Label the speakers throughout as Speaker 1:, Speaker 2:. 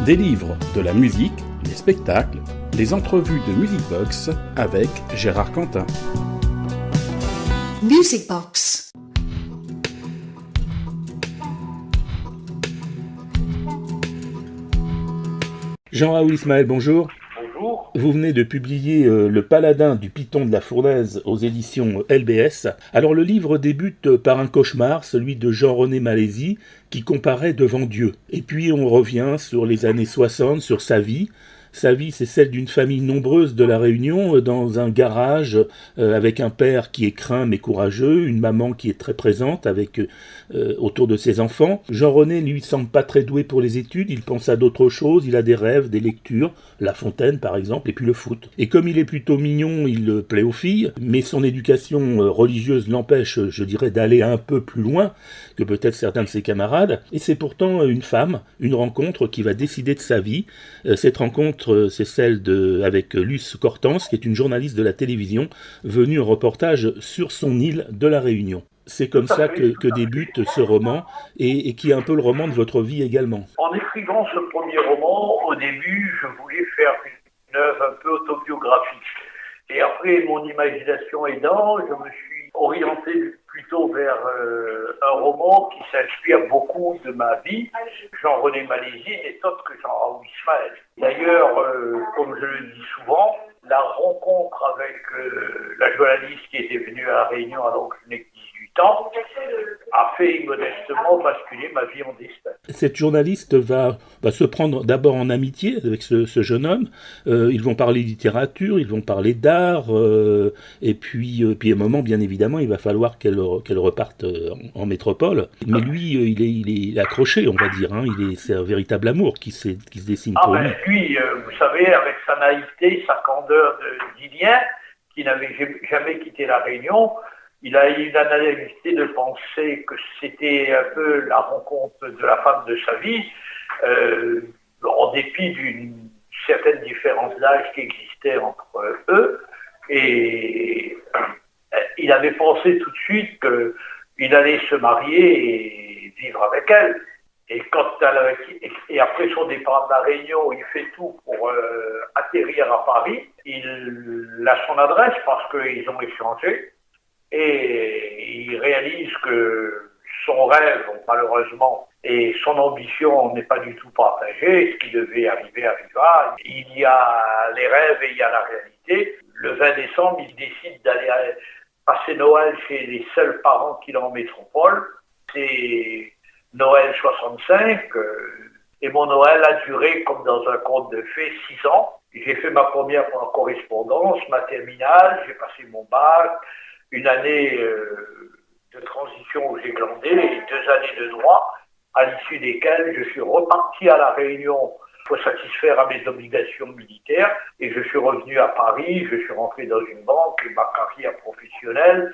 Speaker 1: Des livres, de la musique, des spectacles, les entrevues de Music Box avec Gérard Quentin.
Speaker 2: Music Box.
Speaker 1: Jean-Raoul Ismaël, bonjour.
Speaker 3: Bonjour.
Speaker 1: Vous venez de publier Le Paladin du Python de la Fournaise aux éditions LBS. Alors le livre débute par un cauchemar, celui de Jean-René Malaisie, qui comparaît devant Dieu. Et puis on revient sur les années 60, sur sa vie. Sa vie, c'est celle d'une famille nombreuse de La Réunion, dans un garage, avec un père qui est craint mais courageux, une maman qui est très présente avec autour de ses enfants. Jean-René, lui, semble pas très doué pour les études, il pense à d'autres choses, il a des rêves, des lectures, La Fontaine par exemple, et puis le foot. Et comme il est plutôt mignon, il plaît aux filles, mais son éducation religieuse l'empêche, je dirais, d'aller un peu plus loin que peut-être certains de ses camarades. Et c'est pourtant une femme, une rencontre qui va décider de sa vie. Cette rencontre, c'est celle avec Luce Cortance, qui est une journaliste de la télévision, venue en reportage sur son île de La Réunion. C'est comme ça que débute ce roman, et qui est un peu le roman de votre vie également.
Speaker 3: En écrivant ce premier roman, au début, je voulais faire une œuvre un peu autobiographique. Et après, mon imagination aidant, je me suis orienté plutôt vers un roman qui s'inspire beaucoup de ma vie. Jean-René Malaisie n'est autre que Jean-Raoul Ismaël. D'ailleurs, comme je le dis souvent, la rencontre avec la journaliste qui était venue à La Réunion alors que je n'ai que 18 ans a fait modestement basculer ma vie en destin.
Speaker 1: Cette journaliste va se prendre d'abord en amitié avec ce jeune homme. Ils vont parler littérature, ils vont parler d'art, et puis à un moment, bien évidemment, il va falloir qu'elle reparte en métropole. Mais lui, il est accroché, on va dire. Hein. C'est un véritable amour qui se dessine pour lui.
Speaker 3: Lui, vous savez, avec sa naïveté, sa candeur d'Ilien, qui n'avait jamais quitté La Réunion, il a eu la naïveté de penser que c'était un peu la rencontre de la femme de sa vie, en dépit d'une certaine différence d'âge qui existait entre eux. Et il avait pensé tout de suite qu'il allait se marier et vivre avec elle. Et après son départ de La Réunion, il fait tout pour atterrir à Paris. Il a son adresse parce qu'ils ont échangé. Et il réalise que son rêve, malheureusement, et son ambition n'est pas du tout partagée. Ce qui devait arriver arriva. Il y a les rêves et il y a la réalité. Le 20 décembre, il décide d'aller passer Noël chez les seuls parents qu'il a en métropole. C'est Noël 65. Et mon Noël a duré, comme dans un conte de fées, 6 ans. J'ai fait ma première correspondance, ma terminale, j'ai passé mon bac. Une année de transition où j'ai glandé et 2 années de droit, à l'issue desquelles je suis reparti à La Réunion pour satisfaire à mes obligations militaires et je suis revenu à Paris, je suis rentré dans une banque et ma carrière professionnelle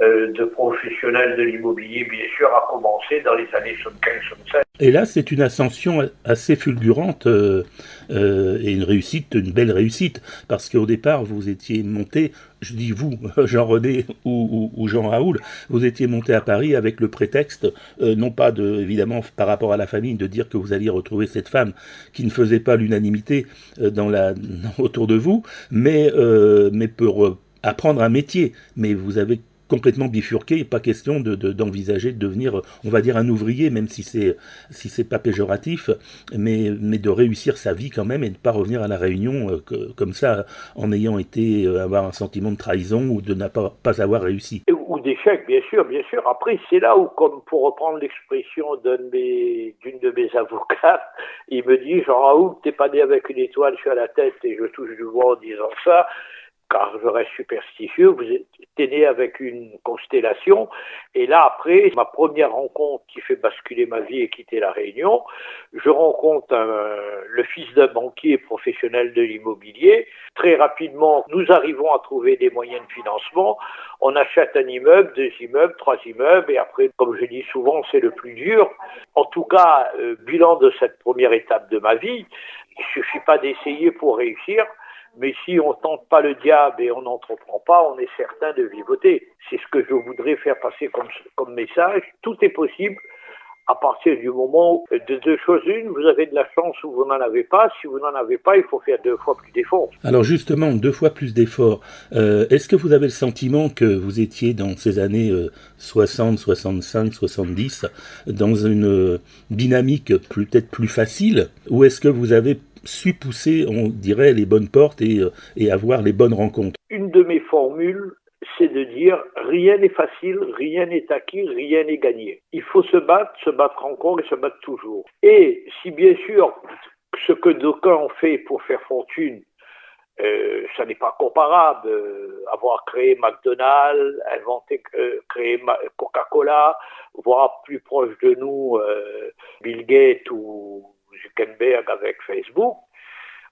Speaker 3: de professionnel de l'immobilier, bien sûr, a commencé dans les années 75-76.
Speaker 1: Et là, c'est une ascension assez fulgurante et une belle réussite, parce qu'au départ, vous étiez monté, je dis vous, Jean-René ou Jean-Raoul, vous étiez monté à Paris avec le prétexte, non pas évidemment par rapport à la famille, de dire que vous alliez retrouver cette femme qui ne faisait pas l'unanimité autour de vous, mais pour apprendre un métier. Mais vous avez complètement bifurqué, pas question d'envisager de devenir, on va dire, un ouvrier, même si c'est pas péjoratif, mais de réussir sa vie quand même et de ne pas revenir à La Réunion comme ça, en ayant avoir un sentiment de trahison ou de ne pas avoir réussi.
Speaker 3: Ou d'échec, bien sûr, bien sûr. Après, c'est là où, comme pour reprendre l'expression d'une de mes avocates, il me dit, Jean-Raoul, t'es pas né avec une étoile sur la tête, et je touche du bois en disant ça, car je reste superstitieux, vous êtes né avec une constellation. Et là, après, ma première rencontre qui fait basculer ma vie et quitter La Réunion, je rencontre le fils d'un banquier professionnel de l'immobilier. Très rapidement, nous arrivons à trouver des moyens de financement. On achète un immeuble, 2 immeubles, 3 immeubles, et après, comme je dis souvent, c'est le plus dur. En tout cas, bilan de cette première étape de ma vie, il suffit pas d'essayer pour réussir. Mais si on tente pas le diable et on n'entreprend pas, on est certain de vivoter. C'est ce que je voudrais faire passer comme message. Tout est possible À partir du moment de deux choses une, vous avez de la chance ou vous n'en avez pas. Si vous n'en avez pas, il faut faire 2 fois plus d'efforts.
Speaker 1: Alors justement, 2 fois plus d'efforts. Est-ce que vous avez le sentiment que vous étiez dans ces années 60, 65, 70, dans une dynamique peut-être plus facile, ou est-ce que vous avez su pousser, on dirait, les bonnes portes et avoir les bonnes rencontres?
Speaker 3: Une de mes formules, c'est de dire rien n'est facile, rien n'est acquis, rien n'est gagné. Il faut se battre encore et se battre toujours. Et si bien sûr, ce que d'aucuns ont fait pour faire fortune, ça n'est pas comparable. Avoir créé McDonald's, créé Coca-Cola, voire plus proche de nous, Bill Gates ou Zuckerberg avec Facebook.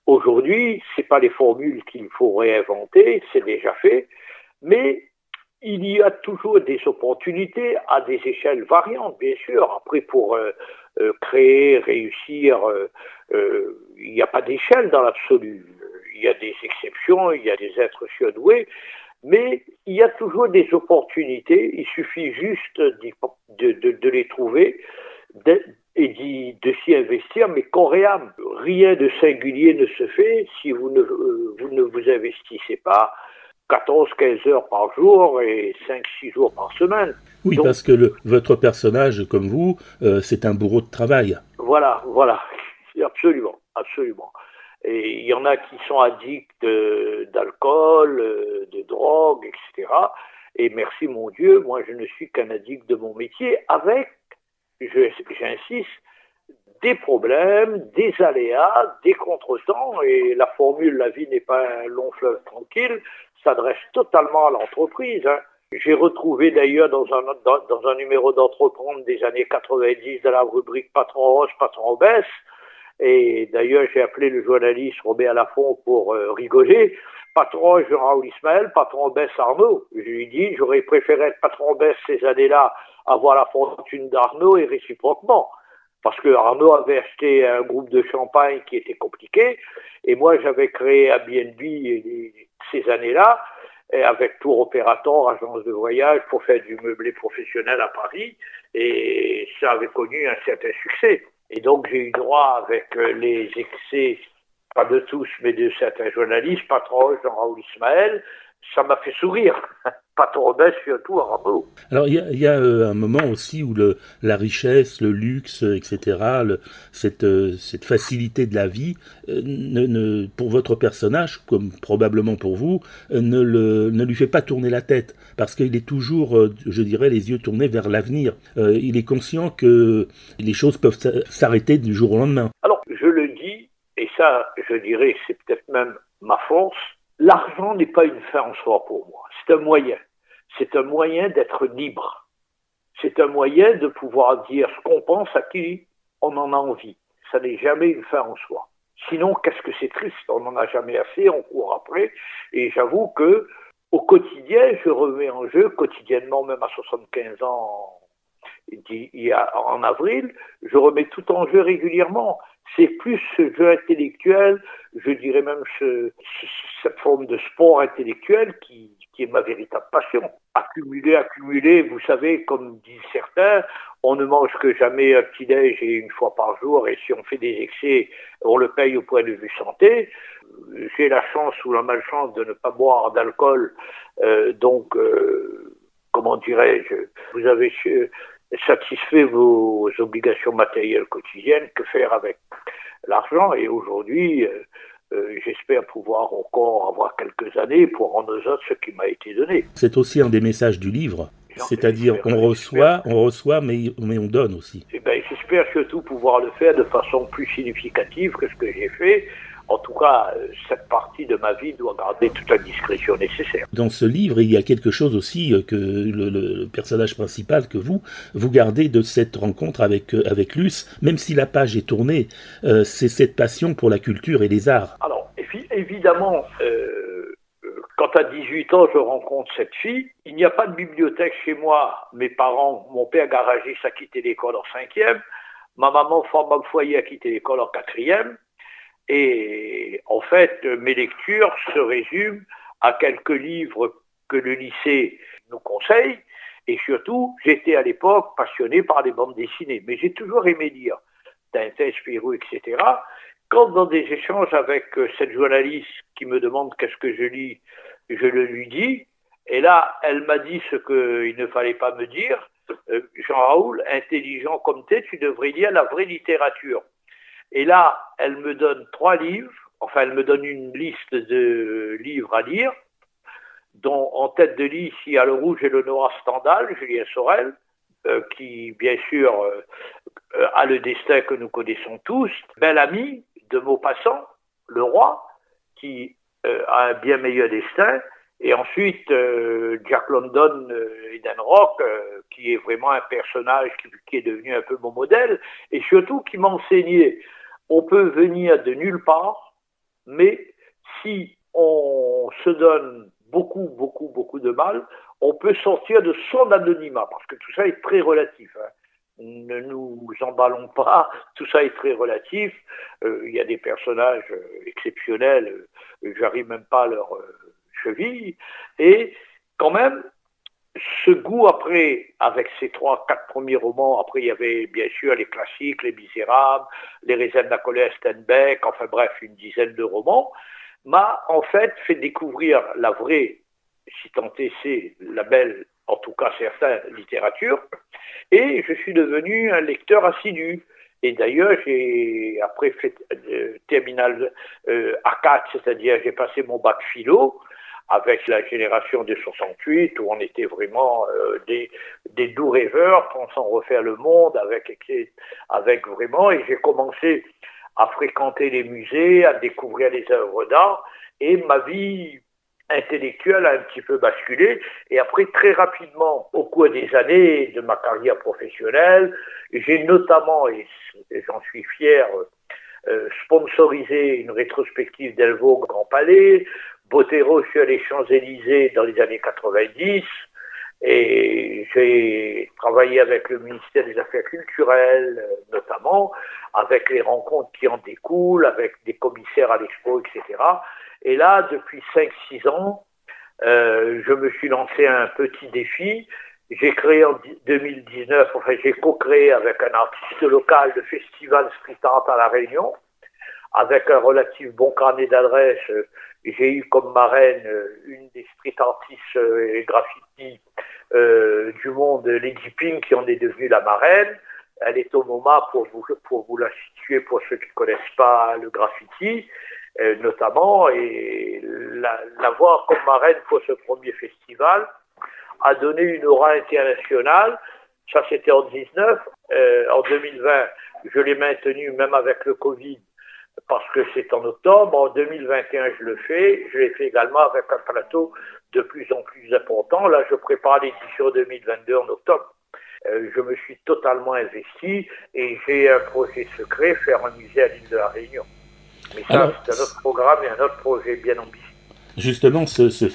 Speaker 3: Aujourd'hui, c'est pas les formules qu'il faut réinventer, c'est déjà fait, mais il y a toujours des opportunités à des échelles variantes, bien sûr. Après, pour créer, réussir, il n'y a pas d'échelle dans l'absolu. Il y a des exceptions, il y a des êtres surdoués, mais il y a toujours des opportunités. Il suffit juste de les trouver et de s'y investir, mais corps et âme. Rien de singulier ne se fait si vous ne vous investissez pas 14-15 heures par jour et 5-6 jours par semaine.
Speaker 1: Oui, donc, parce que votre personnage, comme vous, c'est un bourreau de travail.
Speaker 3: Voilà, absolument, absolument. Et il y en a qui sont addicts d'alcool, de drogue, etc. Et merci mon Dieu, moi je ne suis qu'un addict de mon métier avec, j'insiste, des problèmes, des aléas, des contretemps. Et la formule « la vie n'est pas un long fleuve tranquille » s'adresse totalement à l'entreprise. J'ai retrouvé d'ailleurs dans un numéro d'Entreprendre des années 90 de la rubrique Patron Roche, Patron Baisse. Et d'ailleurs, j'ai appelé le journaliste Robert Laffont pour rigoler. Patron Jean-Raoul Ismaël, patron Bess Arnaud. Je lui dis, j'aurais préféré être patron Bess ces années-là, avoir la fortune d'Arnaud et réciproquement. Parce que Arnaud avait acheté un groupe de champagne qui était compliqué. Et moi, j'avais créé Airbnb ces années-là, avec tour opérateur, agence de voyage, pour faire du meublé professionnel à Paris. Et ça avait connu un certain succès. Et donc, j'ai eu droit, avec les excès, pas de tous, mais de certains journalistes, patron Jean-Raoul Ismaël, ça m'a fait sourire. Patron Bess, surtout à Rambo.
Speaker 1: Alors, il y a un moment aussi où la richesse, le luxe, etc., cette facilité de la vie, pour votre personnage, comme probablement pour vous, ne lui fait pas tourner la tête, parce qu'il est toujours, je dirais, les yeux tournés vers l'avenir. Il est conscient que les choses peuvent s'arrêter du jour au lendemain.
Speaker 3: Alors, je le dis, et ça, je dirais, c'est peut-être même ma force, l'argent n'est pas une fin en soi pour moi, c'est un moyen. C'est un moyen d'être libre. C'est un moyen de pouvoir dire ce qu'on pense à qui on en a envie. Ça n'est jamais une fin en soi. Sinon, qu'est-ce que c'est triste, on n'en a jamais assez, on court après. Et j'avoue que au quotidien, je remets en jeu, quotidiennement, même à 75 ans, en avril, je remets tout en jeu régulièrement. C'est plus ce jeu intellectuel, je dirais même cette forme de sport intellectuel qui est ma véritable passion. Accumuler, vous savez, comme disent certains, on ne mange que jamais un petit-déj et une fois par jour, et si on fait des excès, on le paye au point de vue santé. J'ai la chance ou la malchance de ne pas boire d'alcool, donc, comment dirais-je, vous avez satisfait vos obligations matérielles quotidiennes, que faire avec l'argent? Et aujourd'hui, j'espère pouvoir encore avoir quelques années pour rendre aux autres ce qui m'a été donné.
Speaker 1: C'est aussi un des messages du livre, c'est-à-dire on reçoit, mais on donne aussi.
Speaker 3: Et ben, j'espère surtout pouvoir le faire de façon plus significative que ce que j'ai fait. En tout cas, cette partie de ma vie doit garder toute la discrétion nécessaire.
Speaker 1: Dans ce livre, il y a quelque chose aussi que le personnage principal, que vous gardez de cette rencontre avec Luce, même si la page est tournée, c'est cette passion pour la culture et les arts.
Speaker 3: Alors, évidemment, quand à 18 ans, je rencontre cette fille, il n'y a pas de bibliothèque chez moi. Mes parents, mon père garagiste a quitté l'école en 5e, ma maman, femme au foyer, a quitté l'école en 4e. Et en fait, mes lectures se résument à quelques livres que le lycée nous conseille Et surtout, j'étais à l'époque passionné par les bandes dessinées. Mais j'ai toujours aimé lire Tintin, Spirou, etc. Quand dans des échanges avec cette journaliste qui me demande qu'est-ce que je lis, je le lui dis. Et là, elle m'a dit ce qu'il ne fallait pas me dire. Jean-Raoul, intelligent comme t'es, tu devrais lire la vraie littérature. Et là, elle me donne 3 livres, enfin, elle me donne une liste de livres à lire, dont en tête de liste, il y a Le Rouge et le Noir Stendhal, Julien Sorel, qui, bien sûr, a le destin que nous connaissons tous. Bel Ami, de Maupassant, Le Roi, qui a un bien meilleur destin. Et ensuite, Jack London et Dan Rock, qui est vraiment un personnage qui est devenu un peu mon modèle, et surtout qui m'a enseigné, on peut venir de nulle part, mais si on se donne beaucoup de mal, on peut sortir de son anonymat, parce que tout ça est très relatif. Hein. Ne nous emballons pas, tout ça est très relatif. Il y a des personnages exceptionnels, j'arrive même pas à leur cheville. Et quand même, ce goût après, avec ces 3-4 premiers romans, après il y avait bien sûr les classiques, Les Misérables, Les Raisins de la colère, Steinbeck, enfin bref, une dizaine de romans, m'a en fait découvrir la vraie, si tant est c'est, la belle, en tout cas certains, littérature, et je suis devenu un lecteur assidu. Et d'ailleurs, j'ai après fait terminal A4, c'est-à-dire j'ai passé mon bac philo avec la génération de 68, où on était vraiment des doux rêveurs, pensant refaire le monde avec vraiment, et j'ai commencé à fréquenter les musées, à découvrir les œuvres d'art, et ma vie intellectuelle a un petit peu basculé. Et après, très rapidement, au cours des années de ma carrière professionnelle, j'ai notamment, et j'en suis fier, sponsorisé une rétrospective Delvaux au Grand Palais, Botero sur les Champs-Élysées dans les années 90, et j'ai travaillé avec le ministère des Affaires culturelles, notamment, avec les rencontres qui en découlent, avec des commissaires à l'expo, etc. Et là, depuis 5-6 ans, je me suis lancé un petit défi. J'ai créé en 2019, enfin j'ai co-créé avec un artiste local le festival Street Art à La Réunion, avec un relatif bon carnet d'adresses. J'ai eu comme marraine une des street artistes et graffiti du monde, Lady Pink, qui en est devenue la marraine. Elle est au MoMA, pour vous la situer, pour ceux qui ne connaissent pas le graffiti, notamment, et la voir comme marraine pour ce premier festival a donné une aura internationale. Ça, c'était en 2019. En 2020, je l'ai maintenu même avec le Covid, parce que c'est en octobre. En 2021, je le fais. Je l'ai fait également avec un plateau de plus en plus important. Là, je prépare l'édition 2022 en octobre. Je me suis totalement investi et j'ai un projet secret, faire un musée à l'île de la Réunion. Mais ça, alors, c'est un autre programme et un autre projet bien ambitieux.
Speaker 1: Justement, ce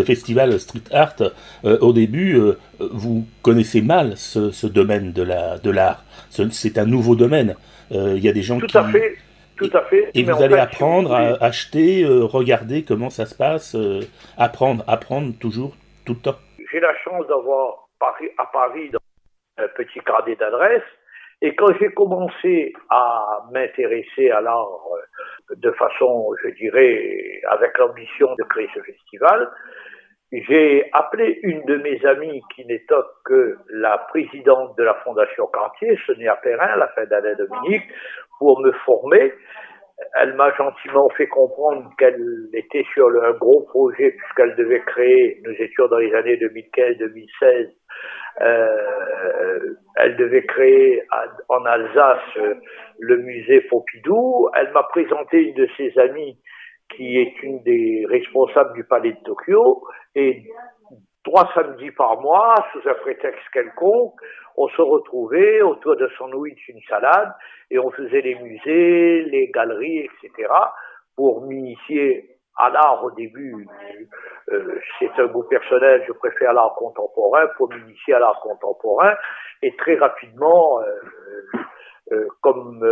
Speaker 1: festival Street Art, au début, vous connaissez mal ce domaine de l'art. C'est un nouveau domaine. Il y a des gens
Speaker 3: tout à fait.
Speaker 1: Et vous allez apprendre à acheter, regarder comment ça se passe, apprendre toujours, tout le temps.
Speaker 3: J'ai la chance d'avoir à Paris un petit carnet d'adresses. Et quand j'ai commencé à m'intéresser à l'art de façon, je dirais, avec l'ambition de créer ce festival, j'ai appelé une de mes amies qui n'est autre que la présidente de la Fondation Cartier, Sonia Perrin, la fin d'année Dominique, pour me former. Elle m'a gentiment fait comprendre qu'elle était sur un gros projet puisqu'elle devait créer, nous étions dans les années 2015-2016, elle devait créer en Alsace le musée Pompidou. Elle m'a présenté une de ses amies qui est une des responsables du Palais de Tokyo, et 3 samedis par mois, sous un prétexte quelconque, on se retrouvait autour de sandwich, une salade, et on faisait les musées, les galeries, etc., pour m'initier à l'art au début. C'est un goût personnel, je préfère l'art contemporain, pour m'initier à l'art contemporain, et très rapidement, comme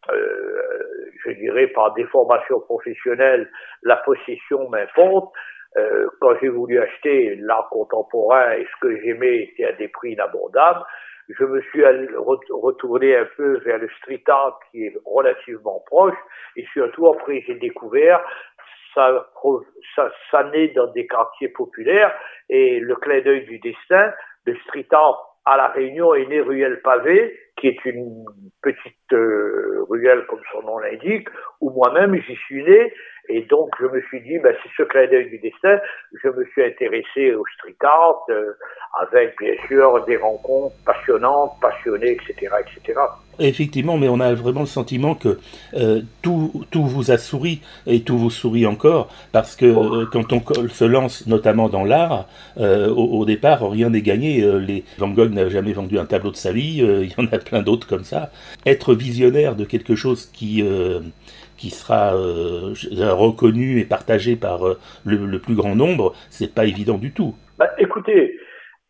Speaker 3: je dirais par déformation professionnelle, la possession m'importe, Quand j'ai voulu acheter l'art contemporain et ce que j'aimais était à des prix inabordables, je me suis retourné un peu vers le street art qui est relativement proche et surtout après j'ai découvert ça naît dans des quartiers populaires et le clin d'œil du destin, le street art à La Réunion est né ruelle Pavée, qui est une petite ruelle comme son nom l'indique, où moi-même j'y suis né. Et donc je me suis dit, c'est ce clin d'œil du destin. Je me suis intéressé au street art, avec bien sûr des rencontres passionnantes, passionnées, etc., etc.
Speaker 1: Effectivement, mais on a vraiment le sentiment que tout vous a souri et tout vous sourit encore, parce que quand on se lance notamment dans l'art, au départ, rien n'est gagné. Van Gogh n'a jamais vendu un tableau de sa vie, il y en a plein d'autres comme ça. Être visionnaire de quelque chose qui sera reconnu et partagé par le plus grand nombre, c'est pas évident du tout.
Speaker 3: Écoutez,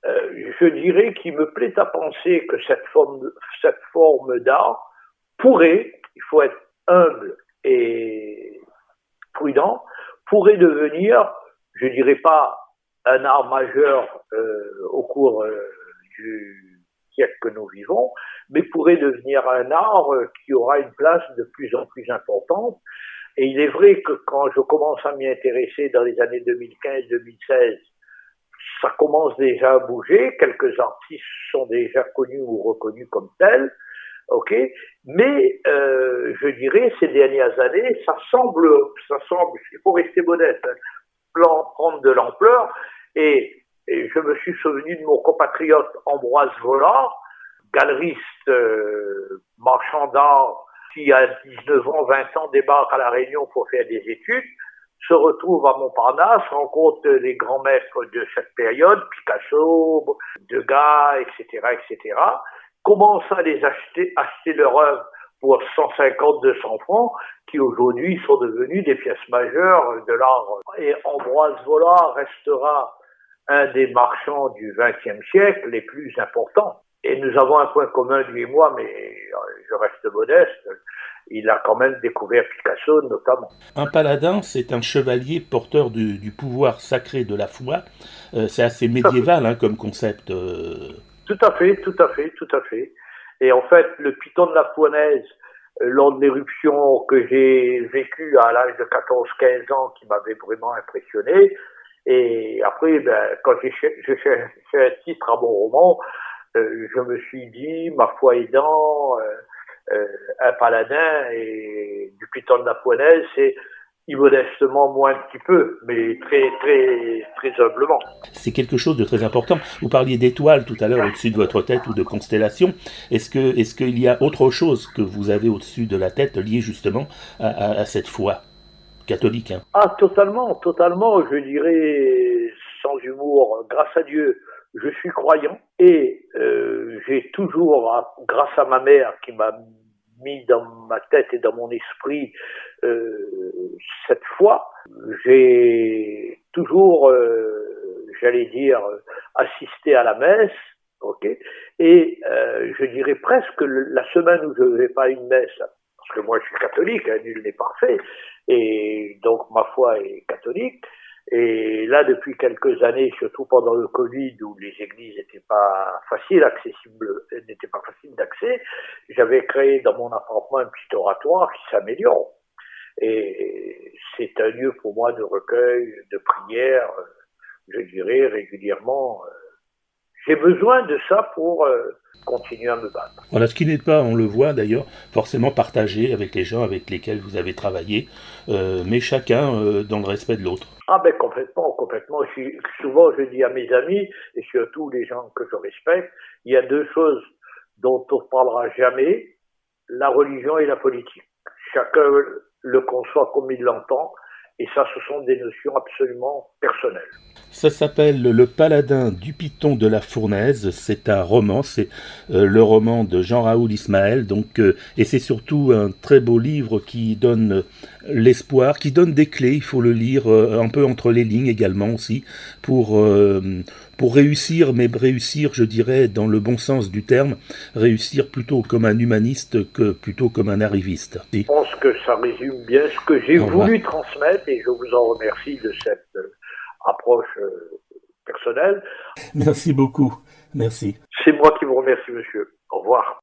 Speaker 3: je dirais qu'il me plaît à penser que cette forme d'art pourrait, il faut être humble et prudent, pourrait devenir, je dirais pas un art majeur au cours du siècle que nous vivons, mais pourrait devenir un art qui aura une place de plus en plus importante. Et il est vrai que quand je commence à m'y intéresser dans les années 2015-2016, ça commence déjà à bouger, quelques artistes sont déjà connus ou reconnus comme tels, ok, mais je dirais ces dernières années, ça semble, il faut rester modeste, prendre de l'ampleur, et je me suis souvenu de mon compatriote Ambroise Vollard, galeriste, marchand d'art, qui à 19 ans, 20 ans débarque à La Réunion pour faire des études, se retrouve à Montparnasse, rencontre les grands maîtres de cette période, Picasso, Degas, etc., etc., commence à les acheter leur œuvre pour 150, 200 francs, qui aujourd'hui sont devenus des pièces majeures de l'art. Et Ambroise Vollard restera un des marchands du XXe siècle les plus importants. Et nous avons un point commun, lui et moi, mais je reste modeste. Il a quand même découvert Picasso, notamment.
Speaker 1: Un paladin, c'est un chevalier porteur du pouvoir sacré de la foi. C'est assez médiéval comme concept.
Speaker 3: Tout à fait, tout à fait, tout à fait. Et en fait, le Piton de la Fournaise, lors de l'éruption que j'ai vécue à l'âge de 14-15 ans, qui m'avait vraiment impressionné, et après, quand j'ai fait un titre à mon roman, je me suis dit, ma foi aidant, un paladin et du Piton de la Fournaise, c'est immodestement moins un petit peu, mais très, très, très humblement.
Speaker 1: C'est quelque chose de très important. Vous parliez d'étoiles tout à l'heure au-dessus de votre tête ou de constellations. Est-ce qu'il y a autre chose que vous avez au-dessus de la tête lié justement à cette foi catholique
Speaker 3: Ah, totalement, totalement. Je dirais, sans humour, grâce à Dieu, je suis croyant et j'ai toujours, grâce à ma mère qui m'a mis dans ma tête et dans mon esprit cette foi, j'ai toujours, j'allais dire, assisté à la messe, ok, et je dirais presque la semaine où je ne vais pas à une messe, parce que moi je suis catholique, nul n'est parfait, et donc ma foi est catholique. Et là, depuis quelques années, surtout pendant le Covid, où les églises n'étaient pas faciles d'accès, j'avais créé dans mon appartement un petit oratoire qui s'améliore. Et c'est un lieu pour moi de recueil, de prière, je dirais régulièrement. J'ai besoin de ça pour continuer à me battre.
Speaker 1: Voilà, ce qui n'est pas, on le voit d'ailleurs, forcément partagé avec les gens avec lesquels vous avez travaillé, mais chacun dans le respect de l'autre.
Speaker 3: Ah complètement, complètement. Souvent je dis à mes amis, et surtout les gens que je respecte, il y a deux choses dont on ne parlera jamais, la religion et la politique. Chacun le conçoit comme il l'entend, et ça, ce sont des notions absolument personnelles.
Speaker 1: Ça s'appelle Le Paladin du Piton de la Fournaise. C'est un roman, c'est le roman de Jean-Raoul Ismaël. Et c'est surtout un très beau livre qui donne l'espoir, qui donne des clés. Il faut le lire un peu entre les lignes également aussi pour réussir, mais réussir, je dirais, dans le bon sens du terme, réussir plutôt comme un humaniste que plutôt comme un arriviste.
Speaker 3: Je pense que ça résume bien ce que j'ai voulu transmettre et je vous en remercie de cette approche personnelle.
Speaker 1: Merci beaucoup. Merci.
Speaker 3: C'est moi qui vous remercie, monsieur. Au revoir.